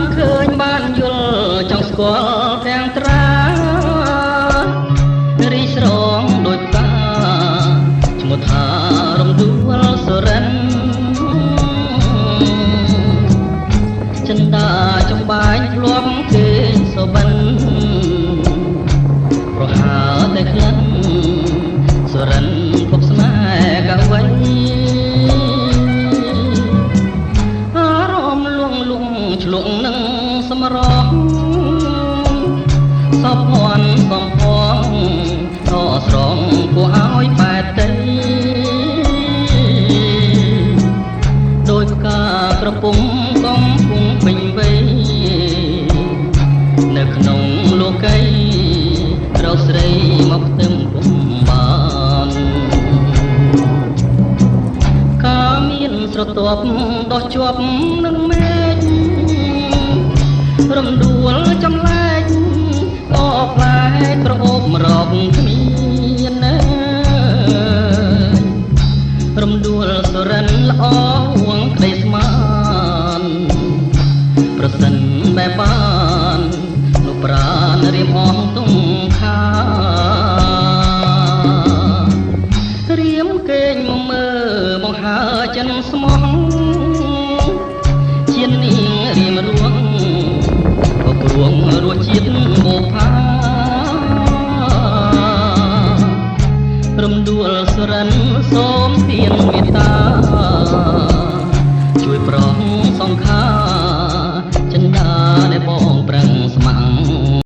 បានឃើញបានយល់ចង់ស្គាល់ទាំងត្រារីស្រងដូចតាឈ្មោះថារំដួលសុរិនចិន្តាចំបាញ់ធ្លាប់គេសុបិនប្រហើតែក្លិនសុរិនភពស្នេហ៍កវីអារម្មណ៍លងឆ្លងនឹងសម្រស់សពភ័ណ្ឌសំផងតស្រងគួរឲ្យបែតតីដោយផ្កាក្រពុំកំពុងពេញវ័យនៅក្នុងលោកីរកស្រីមកផ្ទឹមពុំបានកាមានស្រទាប់ដោះជាប់នឹងមេឃរំដួលចម្លែកក៏ផ្លែក្រអូបរកគ្មានណារំដួលសុរិនល្អហួងក្តីស្មានប្រសិនបែប